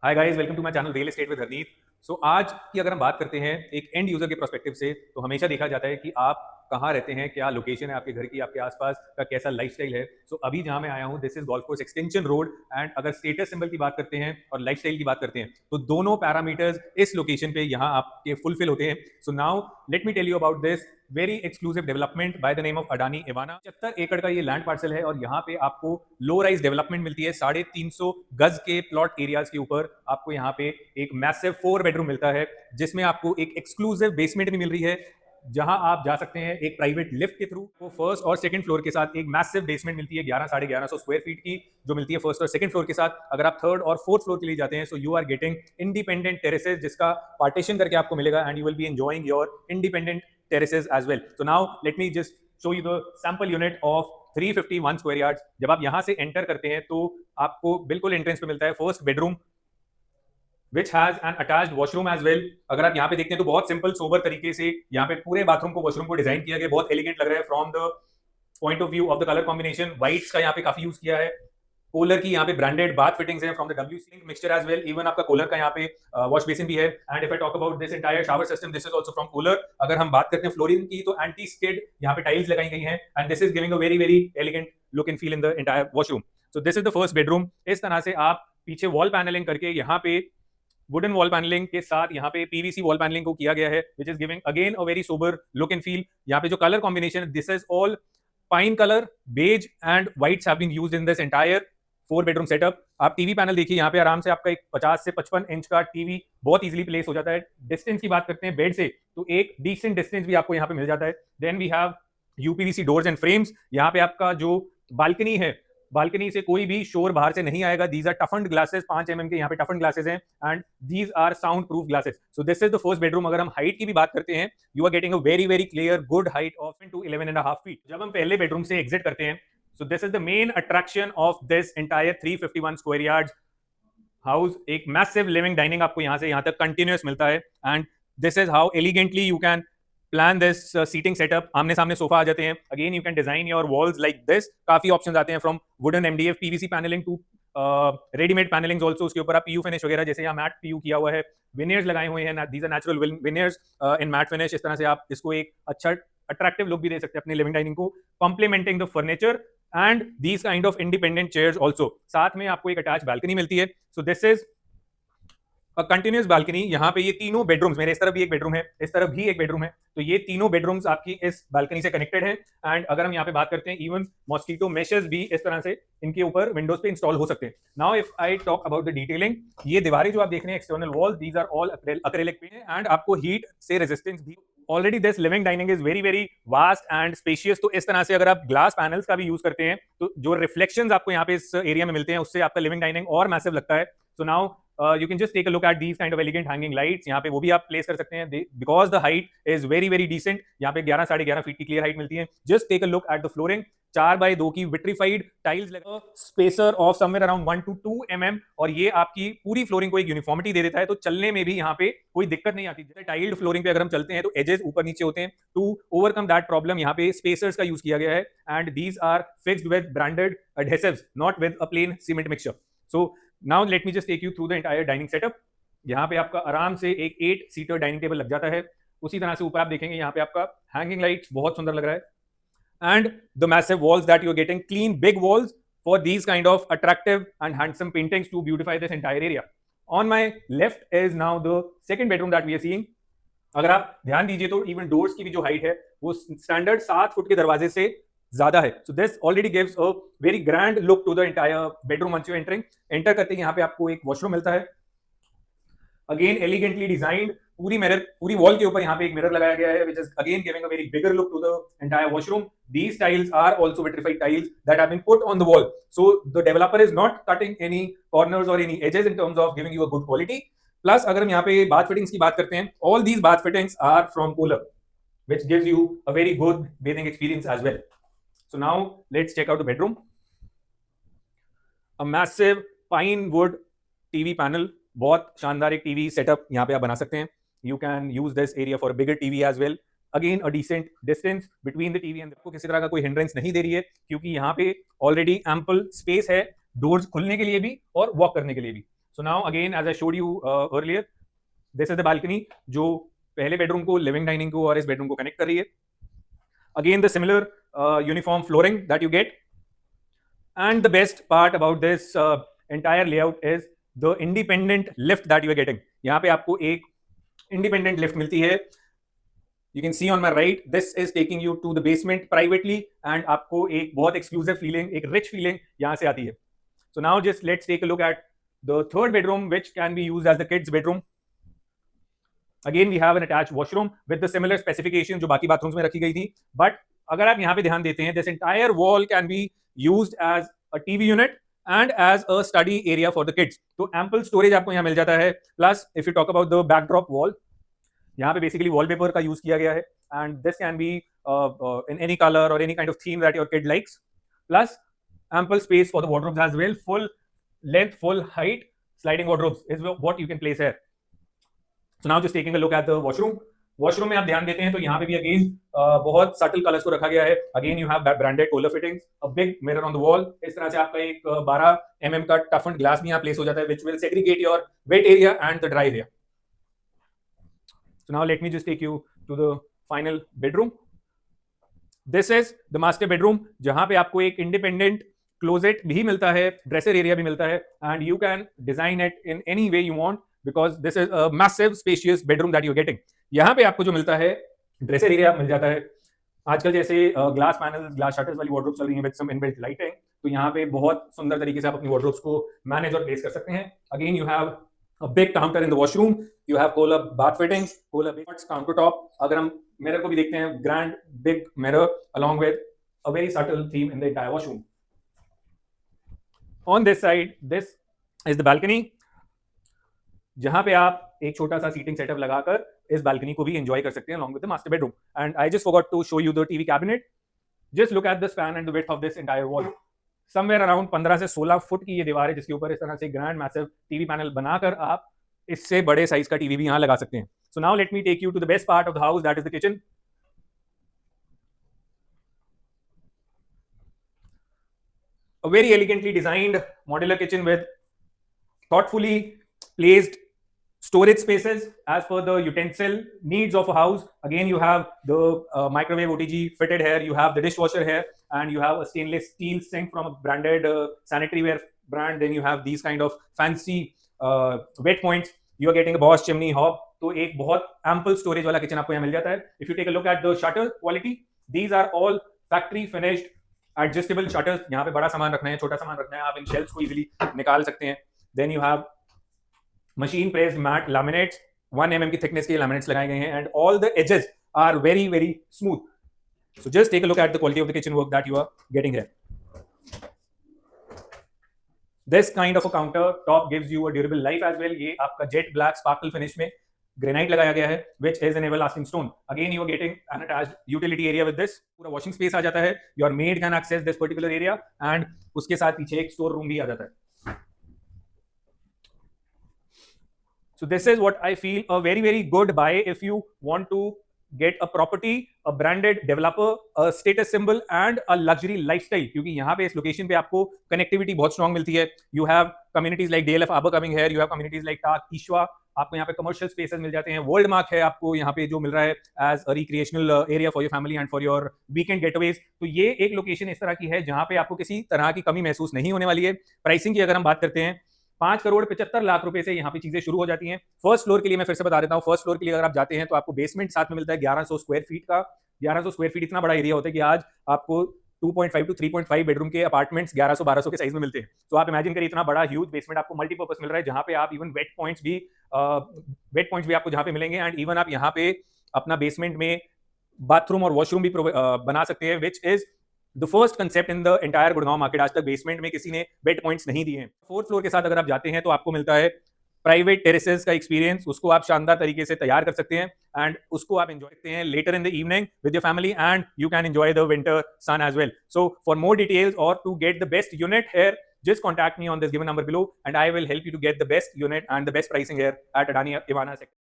Hi guys, welcome to my channel real estate with Harneet. So आज की अगर हम बात करते हैं एक एंड यूजर के पर्सपेक्टिव से, तो हमेशा देखा जाता है कि आप कहाँ रहते हैं, क्या लोकेशन है आपके घर की, आपके आसपास का कैसा लाइफस्टाइल है। सो अभी जहाँ मैं आया हूँ, this is golf course extension road. And अगर स्टेटस सिंबल की बात करते हैं और लाइफस्टाइल की बात करते हैं, तो दोनों पैरामीटर्स इस लोकेशन पे यहाँ आपके फुलफिल होते हैं। So now let me tell you about this very exclusive development by the name of Adani Ivana. 75 एकड़ का ये लैंड पार्सल है और यहाँ पे आपको लो राइज डेवलपमेंट मिलती है। 350 गज के प्लॉट एरियाज के ऊपर आपको यहाँ पे एक मैसिव 4 बेडरूम मिलता है, जिसमें आपको एक एक्सक्लूसिव बेसमेंट भी मिल रही है, जहां आप जा सकते हैं एक प्राइवेट लिफ्ट के थ्रू। वो फर्स्ट और सेकंड फ्लोर के साथ एक मैसिव बेसमेंट मिलती है 11-1150 स्क्वायर फीट की, जो मिलती है फर्स्ट और सेकंड फ्लोर के साथ। अगर आप थर्ड और फोर्थ फ्लोर के लिए जाते हैं, so you are getting independent terraces, जिसका पार्टीशन करके आपको मिलेगा and you will be enjoying your independent terraces as well. So now let me just show you the sample unit of 351 square yards. जब आप यहां से एंटर करते हैं तो आपको बिल्कुल एंट्रेंस पे मिलता है first bedroom which has an attached washroom as well. अगर आप यहाँ पे देखते हैं तो बहुत सिंपल सोबर तरीके से यहाँ पे पूरे बाथरूम को, वॉशरूम को डिजाइन किया गया, बहुत एलिगेंट लग रहा है from the point of view of the colour combination. Whites का यहाँ पे काफी यूज किया है। कूलर की यहाँ पे ब्रांडेड बाथ फिटिंग्स हैं from the WC mixture as well. Even आपका कूलर का यहाँ पे वॉश बेसिन भी है। And if I talk about this entire shower system, this is also from Kohler. अगर हम बात करते हैं फ्लोरिंग की, तो एंटी स्किड यहाँ पे टाइल्स लगाई गई हैं and this is giving a very very elegant look and feel in the entire washroom. So this is the first bedroom. इस तरह से आप पीछे वॉल पैनलिंग करके यहाँ पे वुडन वॉल पैनलिंग के साथ यहाँ पे PVC वॉल पैनलिंग को किया गया है, which is giving again a very sober look and feel. यहाँ पे जो colour combination, this is all pine colour, beige and whites have been used in this entire 4 bedroom setup. आप TV panel देखिए, यहाँ पे आराम से आपका एक 50 से 55 इंच का टीवी बहुत इजीली प्लेस हो जाता है। डिस्टेंस की बात करते हैं बेड से, तो एक डिसेंट डिस्टेंस भी आपको यहाँ पे मिल जाता है। Then we have UPVC doors and frames. यहाँ पे आपका जो बालकनी है, बालकनी से कोई भी शोर बाहर से नहीं आएगा। These are toughened glasses, 5 mm के यहाँ पे टफन्ड ग्लासेस हैं and these are sound proof glasses. So this is the first bedroom. अगर हम हाइट की भी बात करते हैं, you are getting a very very clear good height of 11.5 feet. जब हम पहले बेडरूम से एग्जिट करते हैं, so this is the main attraction of this entire 351 square yards house। एक massive living dining आपको यहाँ से यहाँ तक continuous मिलता है and this is how elegantly you can plan this seating setup। आमने सामने सोफा आ जाते हैं। again you can design your walls like this। काफी options आते हैं from wooden MDF PVC paneling to readymade panelings also. उसके ऊपर आप PU फिनिश वगैरह, जैसे यहाँ मैट PU किया हुआ है, विनियर्स लगाए हुए हैं। These are natural veneers in matte finish. इस तरह से आप इसको एक अच्छा अट्रैक्टिव लुक भी दे सकते हैं अपनी लिविंग डाइनिंग को, complementing the furniture and these kind of independent chairs also. साथ में आपको एक अटैच बालकनी मिलती है। So this is continuous balcony. यहाँ पे ये तीनों बेडरूम्स, मेरे इस तरफ भी एक बेडरूम है, इस तरफ भी एक बेडरूम है, तो ये तीनों बेडरूम्स आपकी इस बालकनी से कनेक्टेड है। एंड अगर हम यहाँ पे बात करते हैं, इवन मॉस्किटो मेशेस भी इस तरह से इनके ऊपर विंडोज पे इंस्टॉल हो सकते हैं। Now if I talk about the detailing, ये दीवारें जो आप देख रहे हैं, external walls, these are all acrylic paint and आपको हीट से रेजिस्टेंस भी। Already this living dining is very very vast and spacious. तो इस तरह से अगर आप ग्लास पैनल्स का भी यूज करते हैं, तो जो रिफ्लेक्शंस आपको यहाँ पे इस एरिया में मिलते हैं, उससे आपका लिविंग डाइनिंग और मैसिव लगता है। So now you can just take a look at these kind of elegant hanging lights। यहाँ पे वो भी आप प्लेस कर सकते हैं because the height is very very decent। यहाँ पे 11-11.5 फीट की क्लियर हाइट मिलती है। just take a look at the flooring। 4x2 की विट्रीफाइड टाइल्स लगा, spacer of somewhere around 1 to 2 mm, और ये आपकी पूरी फ्लोरिंग को एक यूनिफॉर्मिटी दे देता है, तो चलने में भी यहाँ पे कोई दिक्कत नहीं आती। जैसे टाइल्ड फ्लोरिंग पे अगर हम चलते हैं तो एजेस ऊपर नीचे होते हैं। टू ओवरकम दैट प्रॉब्लम, यहाँ पे स्पेसर्स का यूज किया गया है and these are fixed with branded adhesives, not with a plain cement mixture. So now let me just take you through the entire dining setup. यहाँ पे आपका आराम से एक 8 सीटर डाइनिंग टेबल लग जाता है। उसी तरह से ऊपर आप देखेंगे, यहाँ पे आपका हैंगिंग लाइट्स बहुत सुंदर लग रहा है and the massive walls that you are getting, clean big walls for these kind of attractive and handsome paintings to beautify this entire area. On my left is now the second bedroom that we are seeing. अगर आप ध्यान दीजिए तो even doors की भी जो height है, वो स्टैंडर्ड 7 फुट के दरवाजे से ज्यादा है। So this already gives a very grand look to the entire bedroom once you entering. Enter करते ही यहाँ पे आपको एक वॉशरूम मिलता है, अगेन एलिगेंटली डिजाइंड। पूरी मिरर, पूरी वॉल के ऊपर यहाँ पे एक मिरर लगाया गया है, which is again giving a very bigger look to the entire washroom। These tiles are also vitrified tiles that have been put on the wall, so the developer is not cutting any corners or any edges in terms of giving you a good quality। Plus अगर हम यहाँ पे bath fittings की बात करते हैं, all these bath fittings are from Kohler, which gives you a very good bathing experience as well। So now let's check out the bedroom। A massive pine wood TV panel, बहुत शानदार एक TV setup यहाँ पे आप बना सकते हैं। You can use this area for bigger TV as well. Again a decent distance between the TV and आपको किसी तरह का कोई हिंड्रेंस नहीं दे रही है, क्योंकि यहाँ पे ऑलरेडी एम्पल स्पेस है डोर्स खुलने के लिए भी और वॉक करने के लिए भी। So now again, as I showed you earlier, this is the balcony जो पहले बेडरूम को, लिविंग डाइनिंग को और इस बेडरूम को कनेक्ट कर रही है. Again, the similar uniform flooring that you get. And the best part about this entire layout is the independent lift that you are getting. यहाँ पे आपको एक independent lift मिलती है. You can see on my right, this is taking you to the basement privately, and आपको एक बहुत exclusive feeling, एक rich feeling यहाँ से आती है. So now just let's take a look at the third bedroom, which can be used as the kids' bedroom. Again, we have an attached washroom with the similar specification जो बाकी bathrooms में रखी गई थी. But अगर आप यहाँ पे ध्यान देते हैं, this entire wall can be used as a TV unit and as a study area for the kids. तो ample storage आपको यहाँ मिल जाता है. Plus, if you talk about the backdrop wall, यहाँ पे basically wallpaper का use किया गया है, and this can be in any color or any kind of theme that your kid likes. Plus, ample space for the wardrobes as well. Full length, full height sliding wardrobes is what you can place here. So now just taking a look at the washroom. Washroom में आप ध्यान देते हैं तो यहाँ पे भी again बहुत सटल कलर्स को रखा गया है. Again you have branded Kohler fittings, a big mirror on the wall. इस तरह से आपका एक 12 mm का टफन्ड ग्लास भी यहाँ प्लेस हो जाता है, which will segregate your wet area and the dry area. So now let me just take you to the final bedroom. This is the master bedroom, जहां पे आपको एक इंडिपेंडेंट क्लोजेट भी मिलता है, ड्रेसर एरिया भी मिलता है, and you can design it in any way you want because this is a massive spacious bedroom that you are getting. यहाँ पे आपको जो मिलता है ड्रेसर एरिया मिल जाता है. आजकल जैसे ग्लास पैनल्स, ग्लास शटर्स वाली वार्डरोब्स चल रही हैं विद सम इनबिल्ट लाइटिंग, तो यहाँ पे बहुत सुंदर तरीके से आप अपनी वार्डरोब्स को मैनेज और प्लेस कर सकते हैं. Again you have a big counter in the washroom, you have colour bath fittings, colour counter top. अगर हम मिरर को भी देखते हैं, grand big mirror along with a very subtle theme in the entire washroom. On this side, this is the balcony, जहां पे आप एक छोटा सा सीटिंग सेटअप लगाकर इस बालकनी को भी एंजॉय कर सकते हैं along with the master bedroom. And I just forgot to show you the TV cabinet. Just look at the span and the width of this entire wall. Somewhere around 15 से 16 foot की ये दीवार है, जिसके ऊपर इस तरह से ग्रैंड मैसिव टीवी पैनल बनाकर आप इससे बड़े साइज का टीवी भी यहाँ लगा सकते हैं. So now let me take you to the best part of the house, that is the kitchen. A very elegantly designed modular kitchen with thoughtfully placed storage spaces as per the utensil needs of a house. Again, you have the microwave OTG fitted here, you have the dishwasher here, and you have a stainless steel sink from a branded sanitary ware brand. Then you have these kind of fancy wet points. You are getting a Bosch chimney hob. तो एक बहुत ample storage वाला kitchen आपको यहाँ मिल जाता है. If you take a look at the shutter quality, these are all factory finished adjustable shutters. यहाँ पे बड़ा सामान रखना है, छोटा सामान रखना है, आप इन shelves को easily निकाल सकते हैं. Then you have machine pressed matte laminates, 1 mm की thickness के laminates लगाए गए हैं, and all the edges are very very smooth. So just take a look at the quality of the kitchen work that you are getting here. This kind of a counter top gives you a durable life as well. ये आपका jet black sparkle finish में granite लगाया गया है, which is an everlasting stone. Again, you are getting an attached utility area with this. पूरा washing space आ जाता है. Your maid can access this particular area, and उसके साथ पीछे एक store room भी आ जाता है. So this is what I feel a very very good buy if you want to get a property, a branded developer, a status symbol and a luxury lifestyle. क्योंकि यहाँ पे इस लोकेशन पे आपको connectivity बहुत स्ट्रॉन्ग मिलती है. You have communities like DLF Arbor coming here, you have communities like Tak, Ishwa. आपको यहाँ पे कमर्शियल स्पेसेस मिल जाते हैं. वर्ल्ड मार्क है आपको यहाँ पे जो मिल रहा है as a recreational area for your family and for your weekend getaways. तो ये एक लोकेशन इस तरह की है जहाँ पे आपको किसी तरह की कमी महसूस नहीं होने वाली है. प्राइसिंग की अगर हम बात करते हैं, 5,75,00,000 रुपए से यहाँ पे चीजें शुरू हो जाती हैं. फर्स्ट फ्लोर के लिए मैं फिर से बता देता हूँ, फर्स्ट फ्लोर के लिए अगर आप जाते हैं तो आपको बेसमेंट साथ में मिलता है 1100 स्क्वायर फीट का. 1100 स्क्वायर फीट इतना बड़ा एरिया होता है कि आज आपको 2.5 to 3.5 बेडरूम के अपार्टमेंट्स 1100-1200 के साइज में मिलते हैं. तो आप इमेजिन करिए इतना बड़ा ह्यूज बेसमेंट आपको मल्टीपर्पज मिल रहा है, जहाँ पे आप इवन वेट पॉइंट्स भी आपको जहाँ पे मिलेंगे, एंड इवन आप यहाँ पे अपना बेसमेंट में बाथरूम और वॉशरूम भी बना सकते हैं, which is the first concept in the entire Gurgaon market. आज तक बेसमेंट में किसी ने बेड पॉइंट्स नहीं दिए हैं. फोर्थ फ्लोर के साथ अगर आप जाते हैं तो आपको मिलता है प्राइवेट टेरेसेस का एक्सपीरियंस. उसको आप शानदार तरीके से तैयार कर सकते हैं एंड उसको आप एंजॉय करते हैं later in the evening with your family, and you can enjoy the winter sun as well. So for more details और to get the best unit here, just contact me on this given number below and I will help you to get the best unit and the best pricing here at Adani Ivana sector.